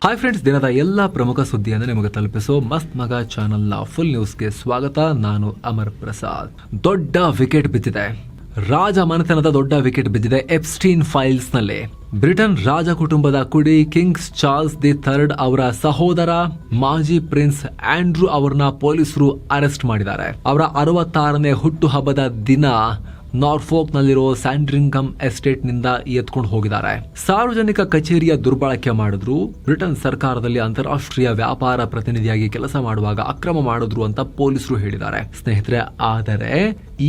Hi friends, ದಿನದ ಎಲ್ಲ ಪ್ರಮುಖ ಸುದ್ದಿಯನ್ನು ನಿಮಗೆ ತಲುಪಿಸೋ ಮಸ್ತ್ ಮಗ ಚಾನೆಲ್ನ ಫುಲ್ ನ್ಯೂಸ್ಗೆ ಸ್ವಾಗತ. ನಾನು ಅಮರ್ ಪ್ರಸಾದ್. ದೊಡ್ಡ ವಿಕೆಟ್ ಬಿದ್ದಿದೆ. ರಾಜ ಮನೆತನದ ದೊಡ್ಡ ವಿಕೆಟ್ ಬಿದ್ದಿದೆ ಎಪ್ಸ್ಟೀನ್ ಫೈಲ್ಸ್ ನಲ್ಲಿ. ಬ್ರಿಟನ್ ರಾಜ ಕುಟುಂಬದ ಕುಡಿ ಕಿಂಗ್ ಚಾರ್ಲ್ಸ್ ದಿ ಥರ್ಡ್ ಅವರ ಸಹೋದರ ಮಾಜಿ ಪ್ರಿನ್ಸ್ ಆಂಡ್ರೂ ಅವರನ್ನ ಪೊಲೀಸರು ಅರೆಸ್ಟ್ ಮಾಡಿದ್ದಾರೆ. ಅವರ 66ನೇ ಹುಟ್ಟುಹಬ್ಬದ ದಿನ ನಾರ್ಫೋಕ್ ನಲ್ಲಿರೋ ಸ್ಯಾಂಡ್ರಿಂಗಮ್ ಎಸ್ಟೇಟ್ ನಿಂದ ಎತ್ಕೊಂಡು ಹೋಗಿದ್ದಾರೆ. ಸಾರ್ವಜನಿಕ ಕಚೇರಿಯ ದುರ್ಬಳಕೆ ಮಾಡಿದ್ರು. ಬ್ರಿಟನ್ ಸರ್ಕಾರದಲ್ಲಿ ಅಂತಾರಾಷ್ಟ್ರೀಯ ವ್ಯಾಪಾರ ಪ್ರತಿನಿಧಿಯಾಗಿ ಕೆಲಸ ಮಾಡುವಾಗ ಅಕ್ರಮ ಮಾಡಿದ್ರು ಅಂತ ಪೊಲೀಸರು ಹೇಳಿದ್ದಾರೆ. ಸ್ನೇಹಿತರೆ, ಆದರೆ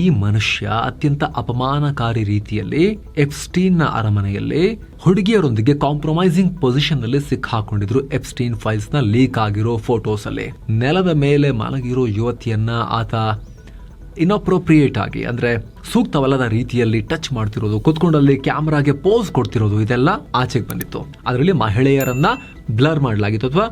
ಈ ಮನುಷ್ಯ ಅತ್ಯಂತ ಅಪಮಾನಕಾರಿ ರೀತಿಯಲ್ಲಿ ಎಪ್ಸ್ಟೀನ್ ನ ಅರಮನೆಯಲ್ಲಿ ಹುಡುಗಿಯರೊಂದಿಗೆ ಕಾಂಪ್ರಮೈಸಿಂಗ್ ಪೊಸಿಷನ್ ನಲ್ಲಿ ಸಿಕ್ಕಾಕೊಂಡಿದ್ರು. ಎಪ್ಸ್ಟೀನ್ ಫೈಲ್ಸ್ ನ ಲೀಕ್ ಆಗಿರೋ ಫೋಟೋಸ್ ಅಲ್ಲಿ ನೆಲದ ಮೇಲೆ ಮಲಗಿರೋ ಯುವತಿಯನ್ನ ಆತ ಇನ್ಅಪ್ರೋಪ್ರಿಯೇಟ್ ಆಗಿ, ಅಂದ್ರೆ ಸೂಕ್ತವಲ್ಲದ ರೀತಿಯಲ್ಲಿ ಟಚ್ ಮಾಡ್ತಿರೋದು, ಕುತ್ಕೊಂಡಲ್ಲಿ ಕ್ಯಾಮ್ರಾಗೆ ಪೋಸ್ ಕೊಡ್ತಿರೋದು, ಇದೆಲ್ಲ ಆಚೆಗೆ ಬಂದಿತ್ತು. ಅದರಲ್ಲಿ ಮಹಿಳೆಯರನ್ನ ಬ್ಲರ್ ಮಾಡಲಾಗಿತ್ತು ಅಥವಾ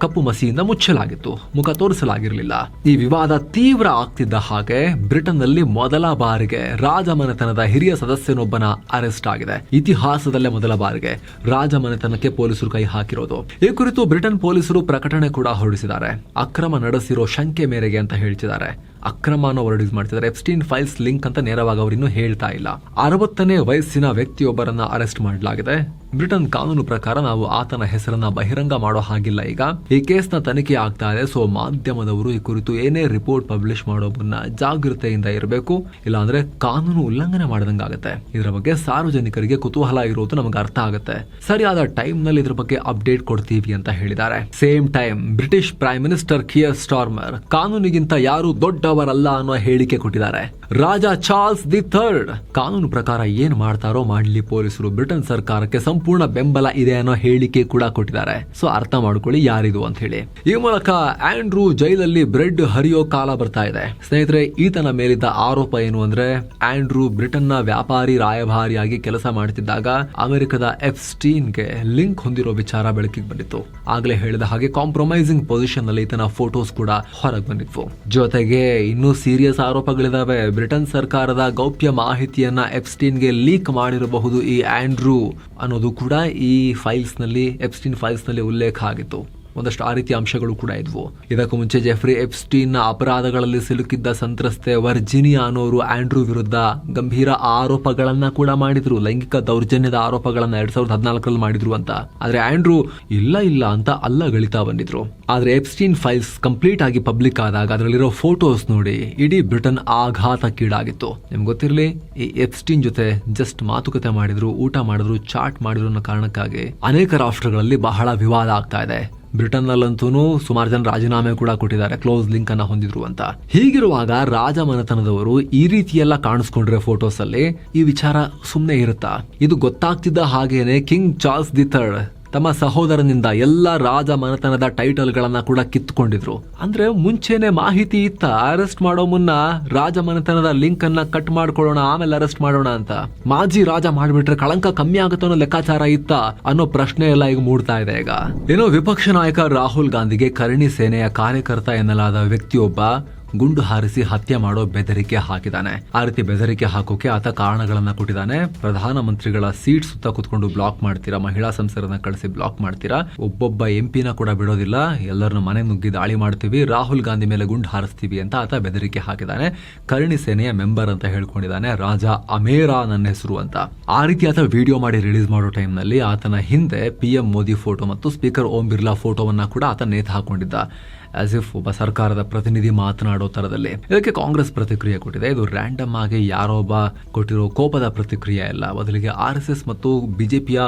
ಕಪ್ಪು ಮಸಿಯಿಂದ ಮುಚ್ಚಲಾಗಿತ್ತು, ಮುಖ ತೋರಿಸಲಾಗಿರಲಿಲ್ಲ. ಈ ವಿವಾದ ತೀವ್ರ ಆಗ್ತಿದ್ದ ಹಾಗೆ ಬ್ರಿಟನ್ ನಲ್ಲಿ ಮೊದಲ ಬಾರಿಗೆ ರಾಜಮನೆತನದ ಹಿರಿಯ ಸದಸ್ಯನೊಬ್ಬನ ಅರೆಸ್ಟ್ ಆಗಿದೆ. ಇತಿಹಾಸದಲ್ಲೇ ಮೊದಲ ಬಾರಿಗೆ ರಾಜಮನೆತನಕ್ಕೆ ಪೊಲೀಸರು ಕೈ ಹಾಕಿರೋದು. ಈ ಕುರಿತು ಬ್ರಿಟನ್ ಪೊಲೀಸರು ಪ್ರಕಟಣೆ ಕೂಡ ಹೊರಡಿಸಿದ್ದಾರೆ. ಅಕ್ರಮ ನಡೆಸಿರೋ ಶಂಕೆ ಮೇರೆಗೆ ಅಂತ ಹೇಳ್ತಿದ್ದಾರೆ. ಅಕ್ರಮನ ವರ್ಡಿಸ್ ಮಾಡ್ತಿದ್ದಾರೆ. ಎಪ್ಸ್ಟೀನ್ ಫೈಲ್ಸ್ ಲಿಂಕ್ ಅಂತ ನೇರವಾಗಿ ಅವರಿನ್ನೂ ಹೇಳ್ತಾ ಇಲ್ಲ. 60ನೇ ವಯಸ್ಸಿನ ವ್ಯಕ್ತಿಯೊಬ್ಬರನ್ನ ಅರೆಸ್ಟ್ ಮಾಡಲಾಗಿದೆ. ಬ್ರಿಟನ್ ಕಾನೂನು ಪ್ರಕಾರ ನಾವು ಆತನ ಹೆಸರನ್ನ ಬಹಿರಂಗ ಮಾಡೋ ಹಾಗಿಲ್ಲ. ಈಗ ಈ ಕೇಸ್ನ ತನಿಖೆ ಆಗ್ತಾ ಇದೆ. ಸೊ ಮಾಧ್ಯಮದವರು ಈ ಕುರಿತು ಏನೇ ರಿಪೋರ್ಟ್ ಪಬ್ಲಿಷ್ ಮಾಡೋ ಮುನ್ನ ಜಾಗೃತೆಯಿಂದ ಇರಬೇಕು, ಇಲ್ಲಾಂದ್ರೆ ಕಾನೂನು ಉಲ್ಲಂಘನೆ ಮಾಡಿದಂಗಾಗತ್ತೆ. ಇದರ ಬಗ್ಗೆ ಸಾರ್ವಜನಿಕರಿಗೆ ಕುತೂಹಲ ಇರೋದು ನಮಗೆ ಅರ್ಥ ಆಗುತ್ತೆ. ಸರಿಯಾದ ಟೈಮ್ ನಲ್ಲಿ ಇದ್ರ ಬಗ್ಗೆ ಅಪ್ಡೇಟ್ ಕೊಡ್ತೀವಿ ಅಂತ ಹೇಳಿದ್ದಾರೆ. Same time British prime minister Keir Starmer ಕಾನೂನಿಗಿಂತ ಯಾರು ದೊಡ್ಡವರಲ್ಲ ಅನ್ನೋ ಹೇಳಿಕೆ ಕೊಟ್ಟಿದ್ದಾರೆ. ರಾಜ ಚಾರ್ಲ್ಸ್ ದಿ ಥರ್ಡ್ ಕಾನೂನು ಪ್ರಕಾರ ಏನ್ ಮಾಡ್ತಾರೋ ಮಾಡ್ಲಿ, ಪೊಲೀಸರು ಬ್ರಿಟನ್ ಸರ್ಕಾರಕ್ಕೆ ಸಂಪೂರ್ಣ ಬೆಂಬಲ ಇದೆ ಅನ್ನೋ ಹೇಳಿಕೆ ಕೂಡ ಕೊಟ್ಟಿದ್ದಾರೆ. ಸೊ ಅರ್ಥ ಮಾಡ್ಕೊಳ್ಳಿ ಯಾರಿದು ಅಂತ ಹೇಳಿ. ಈ ಮೂಲಕ ಆಂಡ್ರೂ ಜೈಲಲ್ಲಿ ಬ್ರೆಡ್ ಹರಿಯೋ ಕಾಲ ಬರ್ತಾ ಇದೆ. ಸ್ನೇಹಿತರೆ, ಈತನ ಮೇಲಿದ್ದ ಆರೋಪ ಏನು ಅಂದ್ರೆ, ಆಂಡ್ರೂ ಬ್ರಿಟನ್ ನ ವ್ಯಾಪಾರಿ ರಾಯಭಾರಿಯಾಗಿ ಕೆಲಸ ಮಾಡುತ್ತಿದ್ದಾಗ ಅಮೆರಿಕದ ಎಪ್ಸ್ಟೀನ್ಗೆ ಲಿಂಕ್ ಹೊಂದಿರೋ ವಿಚಾರ ಬೆಳಕಿಗೆ ಬಂದಿತ್ತು. ಆಗ್ಲೇ ಹೇಳಿದ ಹಾಗೆ ಕಾಂಪ್ರಮೈಸಿಂಗ್ ಪೊಸಿಷನ್ ನಲ್ಲಿ ಈತನ ಫೋಟೋಸ್ ಕೂಡ ಹೊರಗೆ ಬಂದಿದ್ವು. ಜೊತೆಗೆ ಇನ್ನೂ ಸೀರಿಯಸ್ ಆರೋಪಗಳಿದಾವೆ. ಬ್ರಿಟನ್ ಸರ್ಕಾರದ ಗೌಪ್ಯ ಮಾಹಿತಿಯನ್ನ ಎಪ್ಸ್ಟೀನ್ಗೆ ಲೀಕ್ ಮಾಡಿರಬಹುದು ಈ ಆಂಡ್ರೂ ಅನ್ನೋದು ಕೂಡ ಈ ಫೈಲ್ಸ್ ನಲ್ಲಿ, ಎಪ್ಸ್ಟೀನ್ ಫೈಲ್ಸ್ ನಲ್ಲಿ ಉಲ್ಲೇಖ ಆಗಿತ್ತು. ಒಂದಷ್ಟು ಆ ರೀತಿಯ ಅಂಶಗಳು ಕೂಡ ಇದ್ವು. ಇದಕ್ಕೂ ಮುಂಚೆ ಜೆಫ್ರಿ ಎಪ್ಸ್ಟೀನ್ ನ ಅಪರಾಧಗಳಲ್ಲಿ ಸಿಲುಕಿದ್ದ ಸಂತ್ರಸ್ತೆ ವರ್ಜಿನಿಯಾ ಅನ್ನೋರು ಆಂಡ್ರೂ ವಿರುದ್ಧ ಗಂಭೀರ ಆರೋಪಗಳನ್ನ ಕೂಡ ಮಾಡಿದ್ರು. ಲೈಂಗಿಕ ದೌರ್ಜನ್ಯದ ಆರೋಪಗಳನ್ನ 2014ರಲ್ಲಿ ಮಾಡಿದ್ರು ಅಂತ. ಆದ್ರೆ ಆಂಡ್ರೂ ಇಲ್ಲ ಅಂತ ಅಲ್ಲಗಳಿತಾ ಬಂದಿದ್ರು. ಆದ್ರೆ ಎಪ್ಸ್ಟೀನ್ ಫೈಲ್ಸ್ ಕಂಪ್ಲೀಟ್ ಆಗಿ ಪಬ್ಲಿಕ್ ಆದಾಗ ಅದರಲ್ಲಿರೋ ಫೋಟೋಸ್ ನೋಡಿ ಇಡೀ ಬ್ರಿಟನ್ ಆಘಾತಕ್ಕೀಡಾಗಿತ್ತು. ನಿಮ್ಗೆ ಗೊತ್ತಿರಲಿ, ಈ ಎಪ್ಸ್ಟೀನ್ ಜೊತೆ ಜಸ್ಟ್ ಮಾತುಕತೆ ಮಾಡಿದ್ರು, ಊಟ ಮಾಡಿದ್ರು, ಚಾಟ್ ಮಾಡಿದ್ರು ಅನ್ನೋ ಕಾರಣಕ್ಕಾಗಿ ಅನೇಕ ರಾಷ್ಟ್ರಗಳಲ್ಲಿ ಬಹಳ ವಿವಾದ ಆಗ್ತಾ ಇದೆ. ಬ್ರಿಟನ್ ನಲ್ಲಂತೂ ಸುಮಾರು ಜನ ರಾಜೀನಾಮೆ ಕೂಡ ಕೊಟ್ಟಿದ್ದಾರೆ, ಕ್ಲೋಸ್ ಲಿಂಕ್ ಅನ್ನ ಹೊಂದಿದ್ರು ಅಂತ. ಹೀಗಿರುವಾಗ ರಾಜಮನೆತನದವರು ಈ ರೀತಿಯೆಲ್ಲ ಕಾಣಿಸ್ಕೊಂಡ್ರೆ ಫೋಟೋಸ್ ಅಲ್ಲಿ ಈ ವಿಚಾರ ಸುಮ್ಮನೆ ಇರುತ್ತಾ? ಇದು ಗೊತ್ತಾಗ್ತಿದ್ದ ಹಾಗೇನೆ ಕಿಂಗ್ ಚಾರ್ಲ್ಸ್ ದಿ ಥರ್ಡ್ ತಮ್ಮ ಸಹೋದರನಿಂದ ಎಲ್ಲ ರಾಜ ಮನೆತನದ ಟೈಟಲ್ ಗಳನ್ನ ಕೂಡ ಕಿತ್ತುಕೊಂಡಿದ್ರು. ಅಂದ್ರೆ ಮುಂಚೆನೆ ಮಾಹಿತಿ ಇತ್ತ, ಅರೆಸ್ಟ್ ಮಾಡೋ ಮುನ್ನ ರಾಜ ಮನೆತನದ ಲಿಂಕ್ ಅನ್ನ ಕಟ್ ಮಾಡ್ಕೊಳ್ಳೋಣ, ಆಮೇಲೆ ಅರೆಸ್ಟ್ ಮಾಡೋಣ ಅಂತ. ಮಾಜಿ ರಾಜ ಮಾಡ್ಬಿಟ್ರೆ ಕಳಂಕ ಕಮ್ಮಿ ಆಗುತ್ತೆ ಅನ್ನೋ ಲೆಕ್ಕಾಚಾರ ಇತ್ತ ಅನ್ನೋ ಪ್ರಶ್ನೆ ಎಲ್ಲ ಈಗ ಮೂಡ್ತಾ ಇದೆ. ಈಗ ಏನೋ ವಿಪಕ್ಷ ನಾಯಕ ರಾಹುಲ್ ಗಾಂಧಿಗೆ ಕರ್ಣಿ ಸೇನೆಯ ಕಾರ್ಯಕರ್ತ ಎನ್ನಲಾದ ವ್ಯಕ್ತಿಯೊಬ್ಬ ಗುಂಡು ಹಾರಿಸಿ ಹತ್ಯೆ ಮಾಡೋ ಬೆದರಿಕೆ ಹಾಕಿದ್ದಾನೆ. ಆ ರೀತಿ ಬೆದರಿಕೆ ಹಾಕೋಕೆ ಆತ ಕಾರಣಗಳನ್ನ ಕೊಟ್ಟಿದ್ದಾನೆ. ಪ್ರಧಾನಮಂತ್ರಿಗಳ ಸೀಟ್ ಸುತ್ತ ಕುತ್ಕೊಂಡು ಬ್ಲಾಕ್ ಮಾಡ್ತೀರಾ, ಮಹಿಳಾ ಸಂಸದರನ್ನ ಕಳಿಸಿ ಬ್ಲಾಕ್ ಮಾಡ್ತೀರಾ, ಒಬ್ಬೊಬ್ಬ ಎಂಪಿನ ಕೂಡ ಬಿಡೋದಿಲ್ಲ, ಎಲ್ಲರನ್ನ ಮನೆ ನುಗ್ಗಿ ದಾಳಿ ಮಾಡ್ತೀವಿ, ರಾಹುಲ್ ಗಾಂಧಿ ಮೇಲೆ ಗುಂಡು ಹಾರಿಸ್ತೀವಿ ಅಂತ ಆತ ಬೆದರಿಕೆ ಹಾಕಿದ್ದಾನೆ. ಕರ್ಣಿ ಸೇನೆಯ ಮೆಂಬರ್ ಅಂತ ಹೇಳ್ಕೊಂಡಿದ್ದಾನೆ. ರಾಜ ಅಮೇರಾ ನನ್ನ ಹೆಸರು ಅಂತ. ಆ ರೀತಿ ಆತ ವಿಡಿಯೋ ಮಾಡಿ ರಿಲೀಸ್ ಮಾಡೋ ಟೈಮ್ ನಲ್ಲಿ ಆತನ ಹಿಂದೆ PM ಮೋದಿ ಫೋಟೋ ಮತ್ತು ಸ್ಪೀಕರ್ ಓಂ ಬಿರ್ಲಾ ಫೋಟೋವನ್ನ ಕೂಡ ಆತ ನೇತು ಹಾಕೊಂಡಿದ್ದ, ಆಸ್ ಇಫ್ ಒಬ್ಬ ಸರ್ಕಾರದ ಪ್ರತಿನಿಧಿ ಮಾತನಾಡೋ ತರದಲ್ಲಿ. ಇದಕ್ಕೆ ಕಾಂಗ್ರೆಸ್ ಪ್ರತಿಕ್ರಿಯೆ ಕೊಟ್ಟಿದೆ. ಇದು ರ್ಯಾಂಡಮ್ ಆಗಿ ಯಾರೋ ಒಬ್ಬ ಕೊಟ್ಟಿರೋ ಕೋಪದ ಪ್ರತಿಕ್ರಿಯೆ ಅಲ್ಲ, ಬದಲಿಗೆ RSS ಮತ್ತು ಬಿಜೆಪಿಯ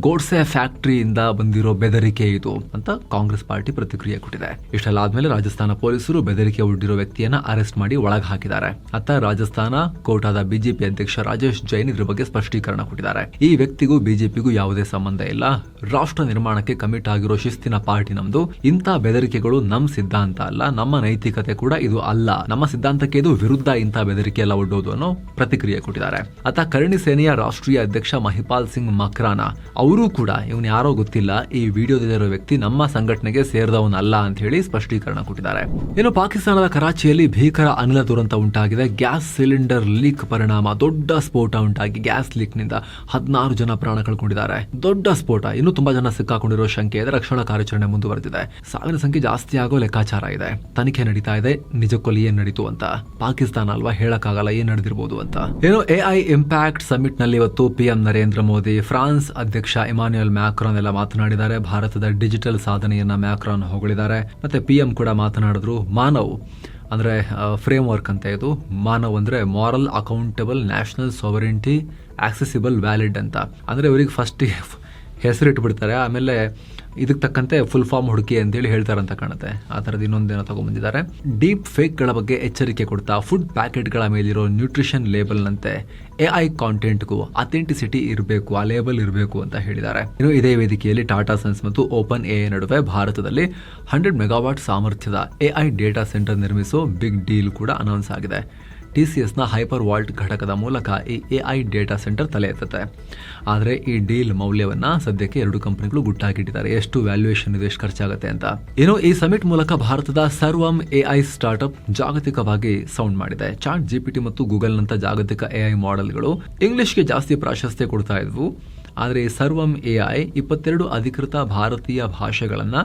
ಗೋಡ್ಸೆ ಫ್ಯಾಕ್ಟರಿಯಿಂದ ಬಂದಿರೋ ಬೆದರಿಕೆ ಇದು ಅಂತ ಕಾಂಗ್ರೆಸ್ ಪಾರ್ಟಿ ಪ್ರತಿಕ್ರಿಯೆ ಕೊಟ್ಟಿದೆ. ಇಷ್ಟೆಲ್ಲ ಆದ್ಮೇಲೆ ರಾಜಸ್ಥಾನ ಪೊಲೀಸರು ಬೆದರಿಕೆ ಒಡ್ಡಿರೋ ವ್ಯಕ್ತಿಯನ್ನ ಅರೆಸ್ಟ್ ಮಾಡಿ ಒಳಗೆ ಹಾಕಿದ್ದಾರೆ. ಅತ್ತ ರಾಜಸ್ಥಾನ ಕೋಟಾದ ಬಿಜೆಪಿ ಅಧ್ಯಕ್ಷ ರಾಜೇಶ್ ಜೈನ್ ಇದ್ರ ಬಗ್ಗೆ ಸ್ಪಷ್ಟೀಕರಣ ಕೊಟ್ಟಿದ್ದಾರೆ. ಈ ವ್ಯಕ್ತಿಗೂ ಬಿಜೆಪಿಗೂ ಯಾವುದೇ ಸಂಬಂಧ ಇಲ್ಲ. ರಾಷ್ಟ್ರ ನಿರ್ಮಾಣಕ್ಕೆ ಕಮಿಟ್ ಆಗಿರೋ ಶಿಸ್ತಿನ ಪಾರ್ಟಿ ನಮ್ದು. ಇಂಥ ಬೆದರಿಕೆಗಳು ನಮ್ ಸಿದ್ಧಾಂತ ಅಲ್ಲ, ನಮ್ಮ ನೈತಿಕತೆ ಕೂಡ ಇದು ಅಲ್ಲ, ನಮ್ಮ ಸಿದ್ಧಾಂತಕ್ಕೆ ಇದು ವಿರುದ್ಧ ಇಂಥ ಬೆದರಿಕೆ ಎಲ್ಲ ಒಡ್ಡೋದು ಅನ್ನೋ ಪ್ರತಿಕ್ರಿಯೆ ಕೊಟ್ಟಿದ್ದಾರೆ. ಅತ್ತ ಕರ್ಣಿ ಸೇನೆಯ ರಾಷ್ಟ್ರೀಯ ಅಧ್ಯಕ್ಷ ಮಹಿಪಾಲ್ ಸಿಂಗ್ ಮಕ್ರಾನ ಅವರು ಕೂಡ ಇವನು ಯಾರೋ ಗೊತ್ತಿಲ್ಲ, ಈ ವಿಡಿಯೋದಲ್ಲಿರೋ ವ್ಯಕ್ತಿ ನಮ್ಮ ಸಂಘಟನೆಗೆ ಸೇರಿದವನಲ್ಲ ಅಂತ ಹೇಳಿ ಸ್ಪಷ್ಟೀಕರಣ ಕೊಟ್ಟಿದ್ದಾರೆ. ಇನ್ನು ಪಾಕಿಸ್ತಾನದ ಕರಾಚಿಯಲ್ಲಿ ಭೀಕರ ಅನಿಲ ದುರಂತ ಉಂಟಾಗಿದೆ. ಗ್ಯಾಸ್ ಸಿಲಿಂಡರ್ ಲೀಕ್ ಪರಿಣಾಮ ದೊಡ್ಡ ಸ್ಫೋಟ ಉಂಟಾಗಿ ಗ್ಯಾಸ್ ಲೀಕ್ ನಿಂದ 16 ಜನ ಪ್ರಾಣ ಕಳ್ಕೊಂಡಿದ್ದಾರೆ. ದೊಡ್ಡ ಸ್ಫೋಟ, ಇನ್ನು ತುಂಬಾ ಜನ ಸಿಕ್ಕಾಕೊಂಡಿರೋ ಶಂಕೆ ಇದೆ. ರಕ್ಷಣಾ ಕಾರ್ಯಾಚರಣೆ ಮುಂದುವರೆದಿದೆ. ಸಾವಿನ ಸಂಖ್ಯೆ ಜಾಸ್ತಿ ಆಗೋ ಲೆಕ್ಕಾಚಾರ ಇದೆ. ತನಿಖೆ ನಡೀತಾ ಇದೆ, ನಿಜಕ್ಕಲ್ಲಿ ಏನ್ ನಡೀತು ಅಂತ. ಪಾಕಿಸ್ತಾನ ಅಲ್ವಾ, ಹೇಳಕ್ಕಾಗಲ್ಲ ಏನ್ ನಡೆದಿರಬಹುದು ಅಂತ. ಏನು ಎಐ ಇಂಪ್ಯಾಕ್ಟ್ ಸಮಿಟ್ ನಲ್ಲಿ ಇವತ್ತು ಪಿಎಂ ನರೇಂದ್ರ ಮೋದಿ, ಫ್ರಾನ್ಸ್ ಅಧ್ಯಕ್ಷ ಇಮಾನ್ಯುಯಲ್ ಮ್ಯಾಕ್ರಾನ್ ಎಲ್ಲ ಮಾತನಾಡಿದ್ದಾರೆ. ಭಾರತದ ಡಿಜಿಟಲ್ ಸಾಧನೆಯನ್ನ ಮ್ಯಾಕ್ರಾನ್ ಹೊಗಳಿದ್ದಾರೆ. ಮತ್ತೆ ಪಿಎಂ ಕೂಡ ಮಾತನಾಡಿದ್ರು. ಮಾನವ್ ಅಂದ್ರೆ ಫ್ರೇಮ್ ವರ್ಕ್ ಅಂತ, ಇದು ಮಾನವ್ ಅಂದ್ರೆ moral, accountable, national ಸಾವರೆಂಟಿ, accessible, valid ಅಂತ. ಅಂದ್ರೆ ಇವರಿಗೆ ಫಸ್ಟ್ ಹೆಸರಿಟ್ಟು ಬಿಡ್ತಾರೆ, ಆಮೇಲೆ ಇದಕ್ಕೆ ತಕ್ಕಂತೆ ಫುಲ್ ಫಾರ್ಮ್ ಹುಡುಕಿ ಅಂತೇಳಿ ಹೇಳ್ತಾರಂತ ಕಾಣುತ್ತೆ. ಆ ಥರದ್ದು ಇನ್ನೊಂದೇನೋ ತಗೊಂಡ್ಬಂದಿದ್ದಾರೆ. ಡೀಪ್ ಫೇಕ್ಗಳ ಬಗ್ಗೆ ಎಚ್ಚರಿಕೆ ಕೊಡ್ತಾ ಫುಡ್ ಪ್ಯಾಕೆಟ್ಗಳ ಮೇಲಿರೋ ನ್ಯೂಟ್ರಿಷನ್ ಲೇಬಲ್ನಂತೆ ಎಐ ಕಾಂಟೆಂಟ್ಗೂ ಅಥೆಂಟಿಸಿಟಿ ಇರಬೇಕು, ಆ ಲೇಬಲ್ ಇರಬೇಕು ಅಂತ ಹೇಳಿದ್ದಾರೆ. ಇನ್ನು ಇದೇ ವೇದಿಕೆಯಲ್ಲಿ ಟಾಟಾ ಸನ್ಸ್ ಮತ್ತು ಓಪನ್ ಎಐ ನಡುವೆ ಭಾರತದಲ್ಲಿ 100 ಮೆಗಾವಾಟ್ ಸಾಮರ್ಥ್ಯದ ಎಐ ಡೇಟಾ ಸೆಂಟರ್ ನಿರ್ಮಿಸೋ ಬಿಗ್ ಡೀಲ್ ಕೂಡ ಅನೌನ್ಸ್ ಆಗಿದೆ. TCSನ ಹೈಪರ್ ವಾಲ್ಟ್ ಘಟಕದ ಮೂಲಕ ಈ ಎಐ ಡೇಟಾ ಸೆಂಟರ್ ತಲೆ ಎತ್ತುತ್ತೆ. ಆದರೆ ಈ ಡೀಲ್ ಮೌಲ್ಯವನ್ನ ಸದ್ಯಕ್ಕೆ 2 ಕಂಪನಿಗಳು ಗುಟ್ಟಾಕಿಟ್ಟಿದ್ದಾರೆ. ಎಷ್ಟು ವ್ಯಾಲ್ಯೂಯೇಷನ್ ಇದೆ, ಎಷ್ಟು ಖರ್ಚಾಗುತ್ತೆ ಅಂತ. ಇನ್ನು ಈ ಸಮಿಟ್ ಮೂಲಕ ಭಾರತದ ಸರ್ವಂ ಎಐ ಸ್ಟಾರ್ಟ್ಅಪ್ ಜಾಗತಿಕವಾಗಿ ಸೌಂಡ್ ಮಾಡಿದೆ. ಚಾಟ್ GPT ಮತ್ತು ಗೂಗಲ್ನಂತ ಜಾಗತಿಕ ಎಐ ಮಾಡೆಲ್ಗಳು ಇಂಗ್ಲಿಷ್ಗೆ ಜಾಸ್ತಿ ಪ್ರಾಶಸ್ತ್ಯ ಕೊಡ್ತಾ ಇದ್ವು. ಆದರೆ ಈ ಸರ್ವಂ ಎಐ 22 ಅಧಿಕೃತ ಭಾರತೀಯ ಭಾಷೆಗಳನ್ನ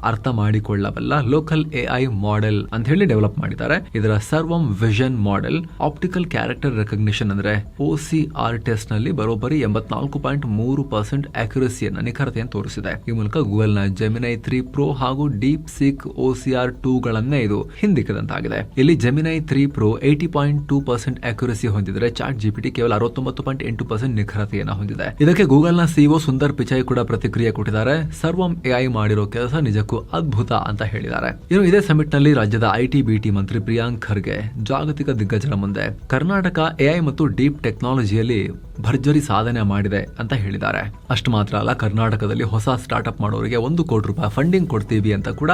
ಅರ್ಥ ಮಾಡಿಕೊಳ್ಳಬಲ್ಲ ಲೋಕಲ್ ಎಐ ಮಾಡೆಲ್ ಅಂತ ಹೇಳಿ ಡೆವಲಪ್ ಮಾಡಿದ್ದಾರೆ. ಇದರ ಸರ್ವಂ vision model optical character recognition ಅಂದ್ರೆ OCR ಟೆಸ್ಟ್ ನಲ್ಲಿ ಬರೋಬ್ಬರಿ 84.3% ಅಕ್ಯುರಸಿಯನ್ನ, ನಿಖರತೆಯನ್ನು ತೋರಿಸಿದೆ. ಈ ಮೂಲಕ ಗೂಗಲ್ನ ಜೆಮಿನೈ 3 Pro ಹಾಗೂ ಡೀಪ್ ಸೀಕ್ OCR 2 ಗಳನ್ನೇ ಇದು ಹಿಂದಿಕ್ಕದಂತಾಗಿದೆ. ಇಲ್ಲಿ ಜೆಮಿನೈ 3 Pro 80.2% ಅಕ್ಯುರಸಿ ಹೊಂದಿದ್ರೆ ಚಾಟ್ GPT ಕೇವಲ 69.8% ನಿಖರತೆಯನ್ನು ಹೊಂದಿದೆ. ಇದಕ್ಕೆ ಗೂಗಲ್ನ CEO ಸುಂದರ್ ಪಿಚೈ ಕೂಡ ಪ್ರತಿಕ್ರಿಯೆ ಕೊಟ್ಟಿದ್ದಾರೆ. ಸರ್ವಂ ಎಐ ಮಾಡಿರೋ ಕೆಲಸ ನಿಜಕ್ಕೂ ಅದ್ಭುತ ಅಂತ ಹೇಳಿದ್ದಾರೆ. ಇನ್ನು ಇದೇ ಸಮಿಟ್ ನಲ್ಲಿ ರಾಜ್ಯದ IT-BT ಮಂತ್ರಿ ಪ್ರಿಯಾಂಕ್ ಖರ್ಗೆ ಜಾಗತಿಕ ದಿಗ್ಗಜರ ಮುಂದೆ ಕರ್ನಾಟಕ ಎಐ ಮತ್ತು ಡೀಪ್ ಟೆಕ್ನಾಲಜಿಯಲ್ಲಿ ಭರ್ಜರಿ ಸಾಧನೆ ಮಾಡಿದೆ ಅಂತ ಹೇಳಿದ್ದಾರೆ. ಅಷ್ಟು ಮಾತ್ರ ಅಲ್ಲ, ಕರ್ನಾಟಕದಲ್ಲಿ ಹೊಸ ಸ್ಟಾರ್ಟ್ಅಪ್ ಮಾಡೋರಿಗೆ 1 ಕೋಟಿ ರೂಪಾಯಿ ಫಂಡಿಂಗ್ ಕೊಡ್ತೀವಿ ಅಂತ ಕೂಡ